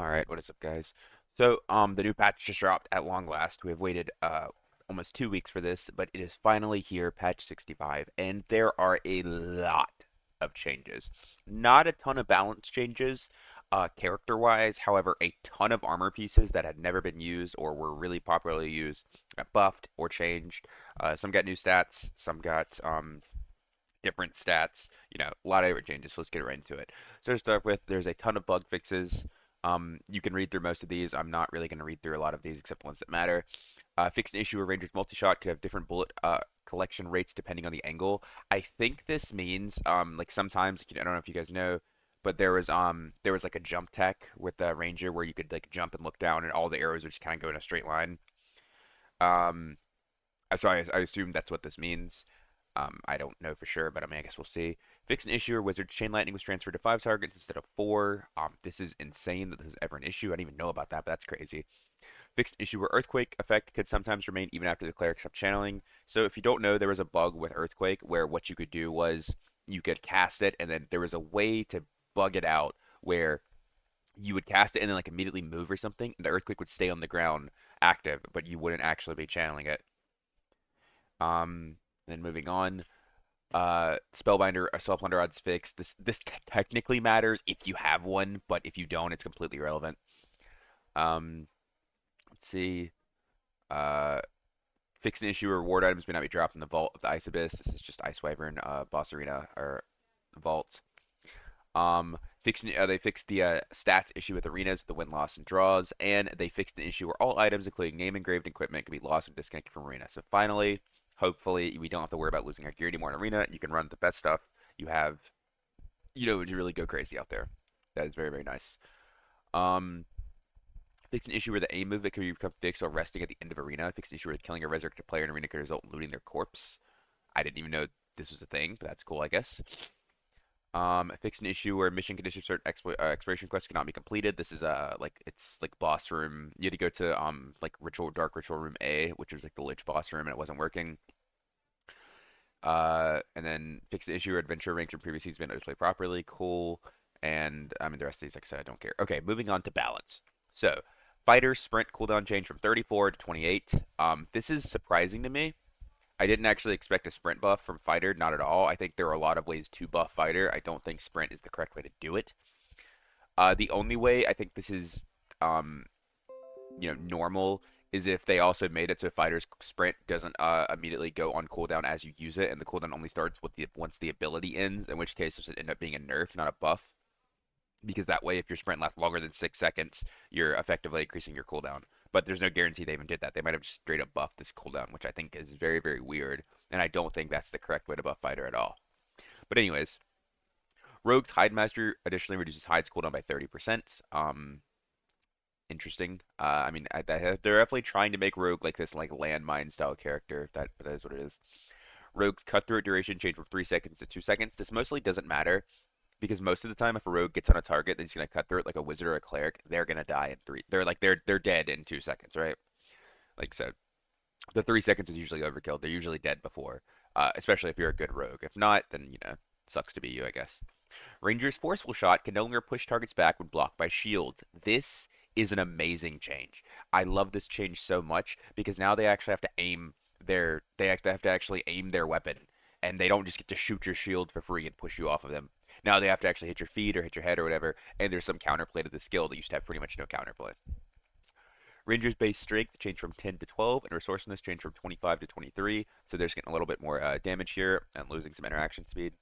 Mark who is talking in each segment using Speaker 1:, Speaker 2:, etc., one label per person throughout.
Speaker 1: Alright, what is up, guys? So, the new patch just dropped at long last. We have waited almost 2 weeks for this, but it is finally here, patch 65, and there are a lot of changes. Not a ton of balance changes, character-wise. However, a ton of armor pieces that had never been used or were really popularly used got buffed or changed. Some got new stats, some got different stats. A lot of different changes. So let's get right into it. So to start with, there's a ton of bug fixes. You can read through most of these. I'm not really going to read through a lot of these except the ones that matter. Fixed an issue where Ranger's multi-shot could have different bullet collection rates depending on the angle. I think this means like sometimes I don't know if you guys know, but there was like a jump tech with the Ranger where you could like jump and look down and all the arrows would just kind of go in a straight line. Um, so I assume that's what this means. I don't know for sure, but I mean, I guess we'll see. Fix an issue where Wizard's Chain Lightning was transferred to 5 targets instead of 4. This is insane that this is ever an issue. I didn't even know about that, but that's crazy. Fixed an issue where Earthquake effect could sometimes remain even after the cleric stopped channeling. So if you don't know, there was a bug with Earthquake where what you could do was you could cast it, and then there was a way to bug it out where you would cast it and then like immediately move or something, and the Earthquake would stay on the ground active, but you wouldn't actually be channeling it. Then moving on. Spellbinder, Spellbinder odds fixed. This technically matters if you have one, but if you don't, it's completely irrelevant. Um, let's see. Uh, Fix an issue where reward items may not be dropped in the vault of the Ice Abyss. This is just Ice Wyvern, Boss Arena or Vault. They fixed the stats issue with arenas, the win, loss, and draws, and they fixed an issue where all items, including name engraved equipment, can be lost or disconnected from arena. So finally, hopefully, we don't have to worry about losing our gear anymore in arena. You can run the best stuff you have. You really go crazy out there. That is very, very nice. Um, Fix an issue where the aim move that could become fixed while resting at the end of arena. Fix an issue where killing a resurrected player in arena could result in looting their corpse. I didn't even know this was a thing, but that's cool, I guess. Fix an issue where mission conditions certain exploration quests cannot be completed. This is like it's like boss room. You had to go to like dark ritual room A, which was like the lich boss room, and it wasn't working. And then fix the issue where adventure ranks from previous seasons may not display properly. Cool. And I mean the rest of these, like I said, I don't care. Okay, moving on to balance. So fighter sprint cooldown change from 34 to 28. This is surprising to me. I didn't actually expect a sprint buff from fighter, not at all. I think there are a lot of ways to buff fighter. I don't think sprint is the correct way to do it. The only way I think this is, um, normal is if they also made it so fighter's sprint doesn't immediately go on cooldown as you use it, and the cooldown only starts with the once the ability ends. In which case, this would end up being a nerf, not a buff. Because that way, if your sprint lasts longer than 6 seconds, you're effectively increasing your cooldown. But there's no guarantee they even did that. They might have just straight up buffed this cooldown, which I think is very, very weird. And I don't think that's the correct way to buff fighter at all. But anyways, Rogue's Hide Master additionally reduces Hide's cooldown by 30%. Interesting. I mean, they're definitely trying to make Rogue like this like landmine style character. That is what it is. Rogue's Cutthroat duration changed from 3 seconds to 2 seconds. This mostly doesn't matter because most of the time, if a rogue gets on a target that's gonna cut through it like a wizard or a cleric, they're gonna die in three. They're dead in 2 seconds, right? Like so, the 3 seconds is usually overkill. They're usually dead before, especially if you're a good rogue. If not, then sucks to be you, I guess. Ranger's forceful shot can no longer push targets back when blocked by shields. This is an amazing change. I love this change so much because now they actually have to aim they have to actually aim their weapon, and they don't just get to shoot your shield for free and push you off of them. Now they have to actually hit your feet or hit your head or whatever, and there's some counterplay to the skill that used to have pretty much no counterplay. Ranger's base strength changed from 10 to 12, and resourcefulness changed from 25 to 23, so they're just getting a little bit more damage here and losing some interaction speed.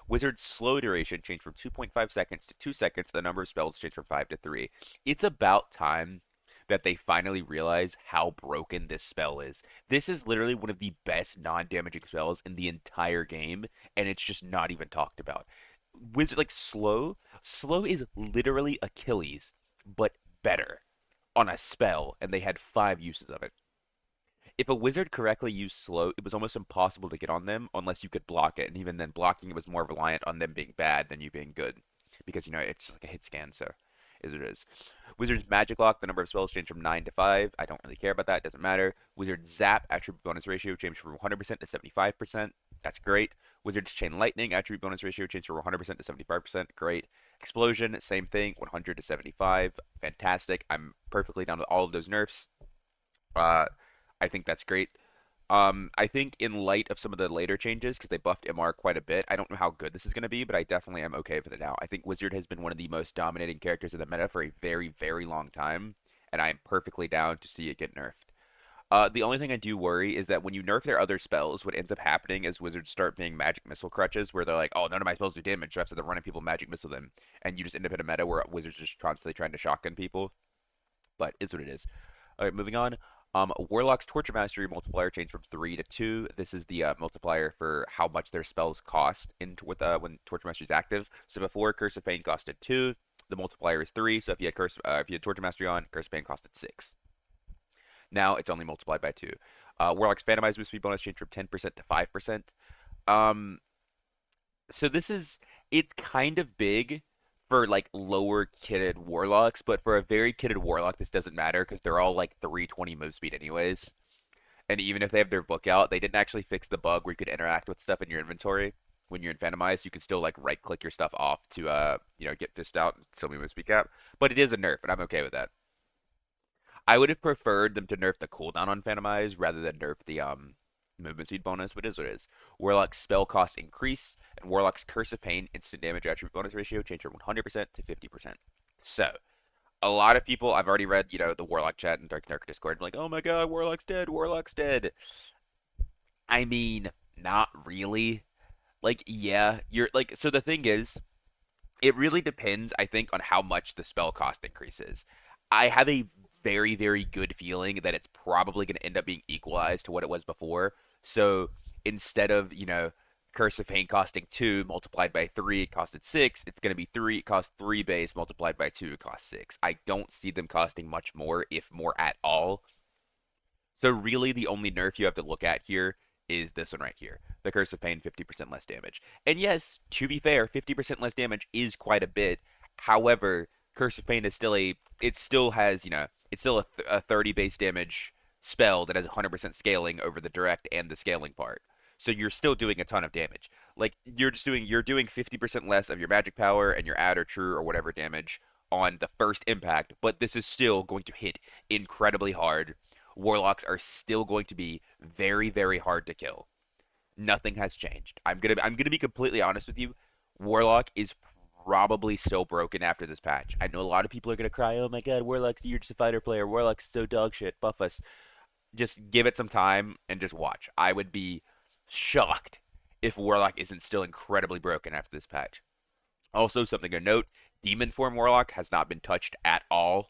Speaker 1: Wizard's slow duration changed from 2.5 seconds to 2 seconds, the number of spells changed from 5 to 3. It's about time that they finally realize how broken this spell is. This is literally one of the best non-damaging spells in the entire game, and it's just not even talked about. Wizard like slow is literally Achilles, but better on a spell, and they had 5 uses of it. If a wizard correctly used slow, it was almost impossible to get on them unless you could block it, and even then, blocking it was more reliant on them being bad than you being good, because it's just like a hit scan, so is what it is. Wizard's Magic Lock, the number of spells changed from 9 to 5. I don't really care about that, it doesn't matter. Wizard's Zap attribute bonus ratio changed from 100% to 75%. That's great. Wizard's Chain Lightning, attribute bonus ratio changed from 100% to 75%. Great. Explosion, same thing, 100 to 75. Fantastic. I'm perfectly down with all of those nerfs. Uh, I think that's great. I think in light of some of the later changes, because they buffed MR quite a bit, I don't know how good this is going to be, but I definitely am okay with it now. I think Wizard has been one of the most dominating characters in the meta for a very, very long time, and I am perfectly down to see it get nerfed. The only thing I do worry is that when you nerf their other spells, what ends up happening is wizards start being magic missile crutches, where they're like, "Oh, none of my spells do damage," so after they're running people magic missile them, and you just end up in a meta where wizards just constantly trying to shotgun people. But it's what it is. All right, moving on. Warlock's Torture Mastery multiplier changed from 3 to 2. This is the multiplier for how much their spells cost when Torture Mastery is active. So before Curse of Pain costed 2, the multiplier is 3. So if you had Torture Mastery on, Curse of Pain costed 6. Now it's only multiplied by 2. Warlock's Phantomized Move Speed bonus changed from 10% to 5%. Um, so it's kind of big for like lower kitted warlocks, but for a very kitted warlock, this doesn't matter because they're all like 320 move speed anyways. And even if they have their book out, they didn't actually fix the bug where you could interact with stuff in your inventory when you're in Phantomized. You can still like right click your stuff off to get fist out and still be move speed cap. But it is a nerf, and I'm okay with that. I would have preferred them to nerf the cooldown on Phantomize rather than nerf the movement speed bonus, but it is what it is. Warlock's spell cost increase, and Warlock's Curse of Pain instant damage attribute bonus ratio changed from 100% to 50%. So, a lot of people, I've already read, the Warlock chat and Dark Discord, like, oh my god, Warlock's dead, Warlock's dead. I mean, not really. Like, yeah, you're like, so the thing is, it really depends, I think, on how much the spell cost increases. I have a very, very good feeling that it's probably going to end up being equalized to what it was before. So instead of, Curse of Pain costing 2 multiplied by 3, it costed 6. It's going to be 3, it costs 3 base multiplied by 2, it costs 6. I don't see them costing much more, if more at all. So really the only nerf you have to look at here is this one right here. The Curse of Pain, 50% less damage. And yes, to be fair, 50% less damage is quite a bit. However, Curse of Pain is it still has, it's still a 30 base damage spell that has 100% scaling over the direct and the scaling part. So you're still doing a ton of damage. Like you're doing 50% less of your magic power and your add or true or whatever damage on the first impact, but this is still going to hit incredibly hard. Warlocks are still going to be very, very hard to kill. Nothing has changed. I'm gonna be completely honest with you. Warlock is probably still broken after this patch. I know a lot of people are gonna cry, "Oh my God, Warlock's you're just a fighter player. Warlock's so dog shit. Buff us." Just give it some time and just watch. I would be shocked if Warlock isn't still incredibly broken after this patch. Also, something to note: Demon Form Warlock has not been touched at all,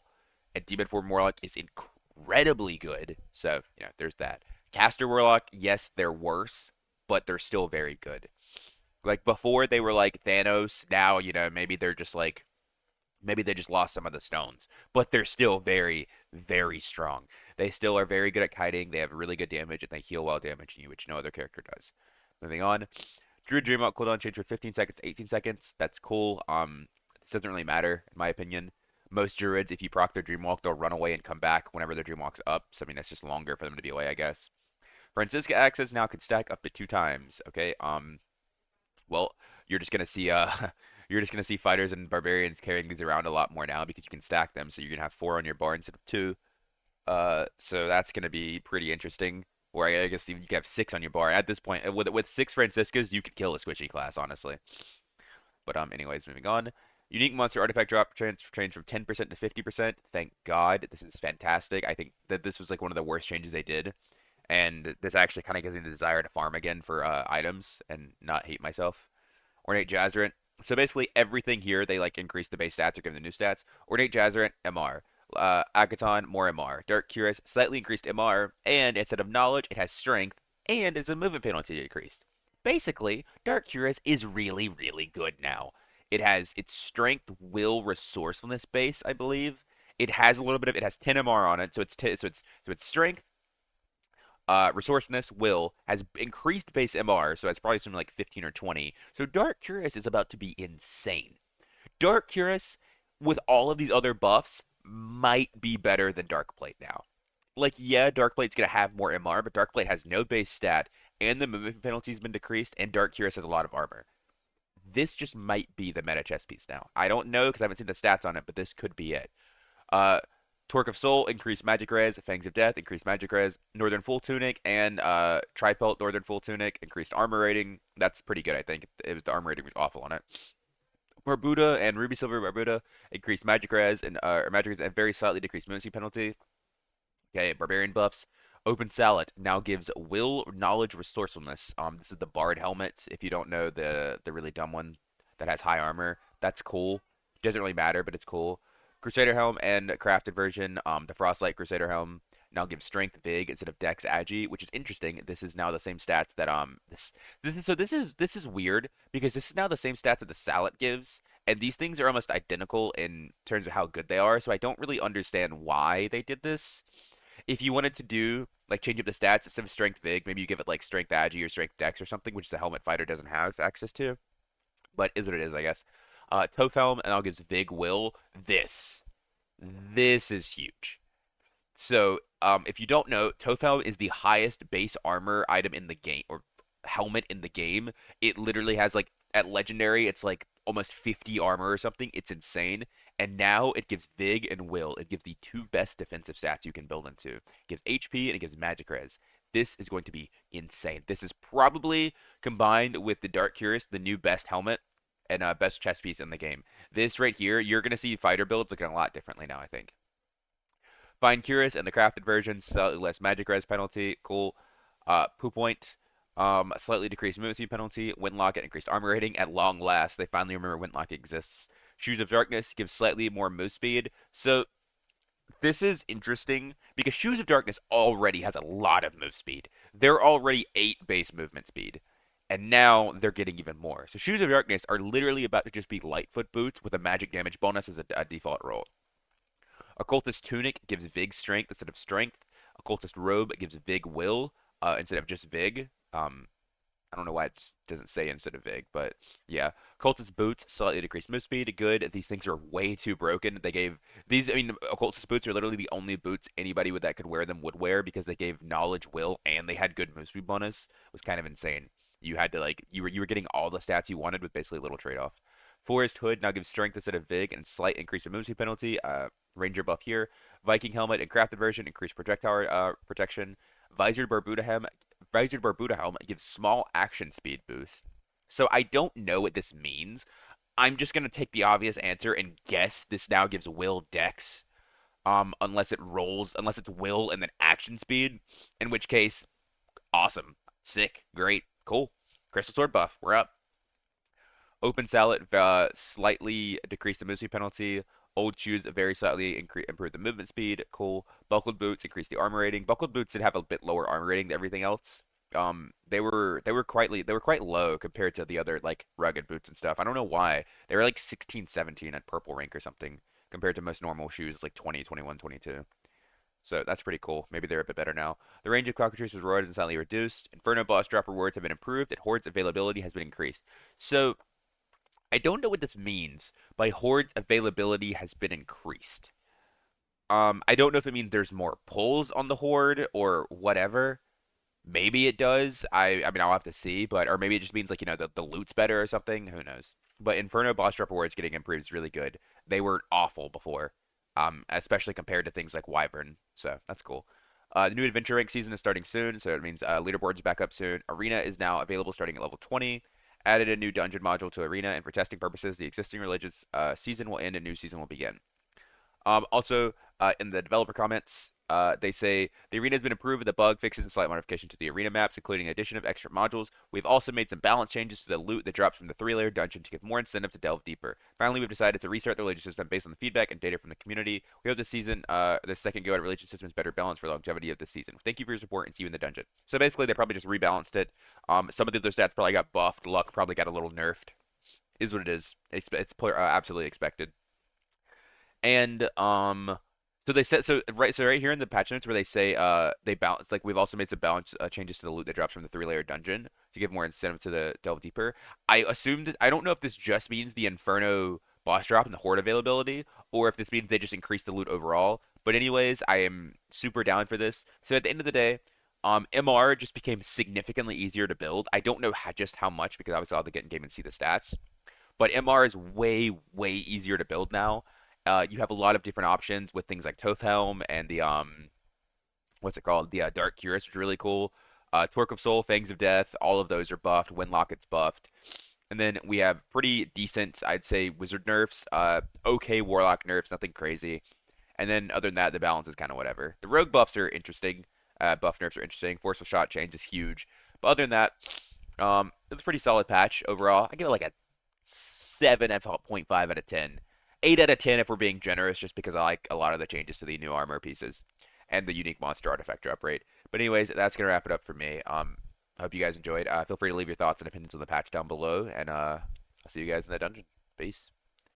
Speaker 1: and Demon Form Warlock is incredibly good. So, there's that. Caster Warlock, yes, they're worse, but they're still very good. Like before they were like Thanos, now, maybe they just lost some of the stones, but they're still very, very strong. They still are very good at kiting. They have really good damage, and they heal while damaging you, which no other character does. Moving on. Druid Dreamwalk cooldown changed from 15 seconds to 18 seconds. That's cool. This doesn't really matter, in my opinion. Most Druids, if you proc their Dreamwalk, they'll run away and come back whenever their Dreamwalk's up. So, I mean, that's just longer for them to be away, I guess. Francisca access now can stack up to 2 times. Okay. Well, you're just gonna see you're just gonna see fighters and barbarians carrying these around a lot more now because you can stack them. So you're gonna have 4 on your bar instead of 2. So that's gonna be pretty interesting. Or I guess you can have 6 on your bar. At this point, with 6 Franciscas, you could kill a squishy class, honestly. But anyways, moving on. Unique monster artifact drop change from 10% to 50%. Thank God. This is fantastic. I think that this was like one of the worst changes they did. And this actually kind of gives me the desire to farm again for items and not hate myself. Ornate Jazzerant. So basically everything here, they like increase the base stats or give them new stats. Ornate Jazzerant, MR. Agaton, more MR. Dark Cuirass, slightly increased MR. And instead of knowledge, it has strength. And it's a movement penalty decreased. Basically, Dark Cuirass is really, really good now. It has its strength, will, resourcefulness base, I believe. It has a little bit of it has 10 MR on it, so it's strength, resourcefulness, will has increased base MR, so it's probably something like 15 or 20. So Dark Cuirass is about to be insane. Dark Cuirass, with all of these other buffs, might be better than Dark Plate now. Like, yeah, Dark Plate's gonna have more MR, but Dark Plate has no base stat, and the movement penalty's been decreased, and Dark Curious has a lot of armor. This just might be the meta chess piece now. I don't know because I haven't seen the stats on it, but this could be it. Uh, Torque of Soul, increased magic res. Fangs of Death, increased magic res. Northern Full Tunic and Tripelt Northern Full Tunic, increased armor rating. That's pretty good, I think. The armor rating was awful on it. Barbuda and Ruby Silver Barbuda, increased magic res and magic res and very slightly decreased movement penalty. Okay, barbarian buffs. Open Salad now gives will, knowledge, resourcefulness. This is the Bard helmet. If you don't know the really dumb one that has high armor, that's cool. Doesn't really matter, but it's cool. Crusader helm and crafted version. The Frostlight Crusader helm now gives strength Vig instead of Dex Agi, which is interesting. This is now the same stats that this is weird because this is now the same stats that the Salad gives, and these things are almost identical in terms of how good they are. So I don't really understand why they did this. If you wanted to do like change up the stats instead of strength Vig, maybe you give it like strength Agi or strength Dex or something, which the helmet fighter doesn't have access to. But is what it is, I guess. Toph helm and I'll gives Vig will. This is huge. So, if you don't know, Toph helm is the highest base armor item in the game, or helmet in the game. It literally has like at legendary, it's like almost 50 armor or something. It's insane. And now it gives Vig and Will. It gives the two best defensive stats you can build into. It gives HP and it gives magic res. This is going to be insane. This is probably combined with the Dark Curious, the new best helmet and best chess piece in the game. This right here, you're going to see fighter builds looking a lot differently now, I think. Find Curious and the crafted version, slightly less magic res penalty. Cool. Poo Point, slightly decreased movement speed penalty. Windlock at increased armor rating. At long last, they finally remember Windlock exists. Shoes of Darkness gives slightly more move speed. So this is interesting because Shoes of Darkness already has a lot of move speed. They're already 8 base movement speed. And now they're getting even more. So Shoes of Darkness are literally about to just be Lightfoot boots with a magic damage bonus as a default roll. Occultist Tunic gives Vig strength instead of strength. Occultist Robe gives Vig will instead of just Vig. I don't know why it just doesn't say instead of Vig, but yeah. Occultist Boots, slightly decreased move speed, good. These things are way too broken. They gave these, I mean, Occultist Boots are literally the only boots anybody with that could wear them would wear because they gave knowledge, will, and they had good move speed bonus. It was kind of insane. You had to like you were getting all the stats you wanted with basically little trade off. Forest Hood now gives strength instead of Vig and slight increase in move speed penalty. Ranger buff here. Viking helmet and crafted version increased projectile protection. Visored Barbuda helmet. Visored Barbuda helmet gives small action speed boost. So I don't know what this means. I'm just gonna take the obvious answer and guess this now gives will dex. Unless it rolls, unless it's will and then action speed, in which case, awesome, sick, great, cool. Crystal Sword buff, we're up. Open Salad slightly decreased the movement penalty. Old Shoes very slightly improved the movement speed. Cool. Buckled Boots increased the armor rating. Buckled Boots did have a bit lower armor rating than everything else. They were quite low compared to the other like rugged boots and stuff. I don't know why. They were like 16, 17 at purple rank or something compared to most normal shoes like 20, 21, 22. So that's pretty cool. Maybe they're a bit better now. The range of cockatrices rewards is slightly reduced. Inferno boss drop rewards have been improved, and Horde's availability has been increased. So I don't know what this means by Horde's availability has been increased. I don't know if it means there's more pulls on the Horde or whatever. Maybe it does. I mean I'll have to see, but or maybe it just means like the loot's better or something. Who knows? But Inferno boss drop rewards getting improved is really good. They were awful before, especially compared to things like Wyvern. So that's cool. The new adventure rank season is starting soon, so it means leaderboard's back up soon. Arena is now available starting at level 20. Added a new dungeon module to Arena, and for testing purposes, the existing religious season will end and a new season will begin. Also, in the developer comments, they say the arena has been improved with the bug fixes and slight modification to the arena maps, including the addition of extra modules. We've also made some balance changes to the loot that drops from the 3-layer dungeon to give more incentive to delve deeper. Finally, we've decided to restart the religious system based on the feedback and data from the community. We hope this season, the second go at religious system is better balanced for longevity of this season. Thank you for your support and see you in the dungeon. So basically, they probably just rebalanced it. Some of the other stats probably got buffed. Luck probably got a little nerfed. Is what it is. It's absolutely expected. And so they said so right here in the patch notes where they say they balance like we've also made some balance changes to the loot that drops from the 3-layer dungeon to give more incentive to the delve deeper. I assumed I don't know if this just means the Inferno boss drop and the Horde availability, or if this means they just increase the loot overall. But anyways, I am super down for this. So at the end of the day, MR just became significantly easier to build. I don't know just how much because obviously I'll have to get in game and see the stats. But MR is way, way easier to build now. You have a lot of different options with things like Tothhelm and the what's it called? The Dark Cuirass, which is really cool. Torque of Soul, Fangs of Death, all of those are buffed. Windlocket's buffed. And then we have pretty decent, I'd say, wizard nerfs. Okay, warlock nerfs, nothing crazy. And then other than that, the balance is kind of whatever. The rogue buffs are interesting. Buff nerfs are interesting. Forceful shot change is huge. But other than that, it's a pretty solid patch overall. I give it like a 7.5 out of 10. 8 out of 10 if we're being generous, just because I like a lot of the changes to the new armor pieces and the unique monster artifact drop rate. But anyways, that's gonna wrap it up for me. I hope you guys enjoyed. Feel free to leave your thoughts and opinions on the patch down below, and I'll see you guys in the dungeon. Peace.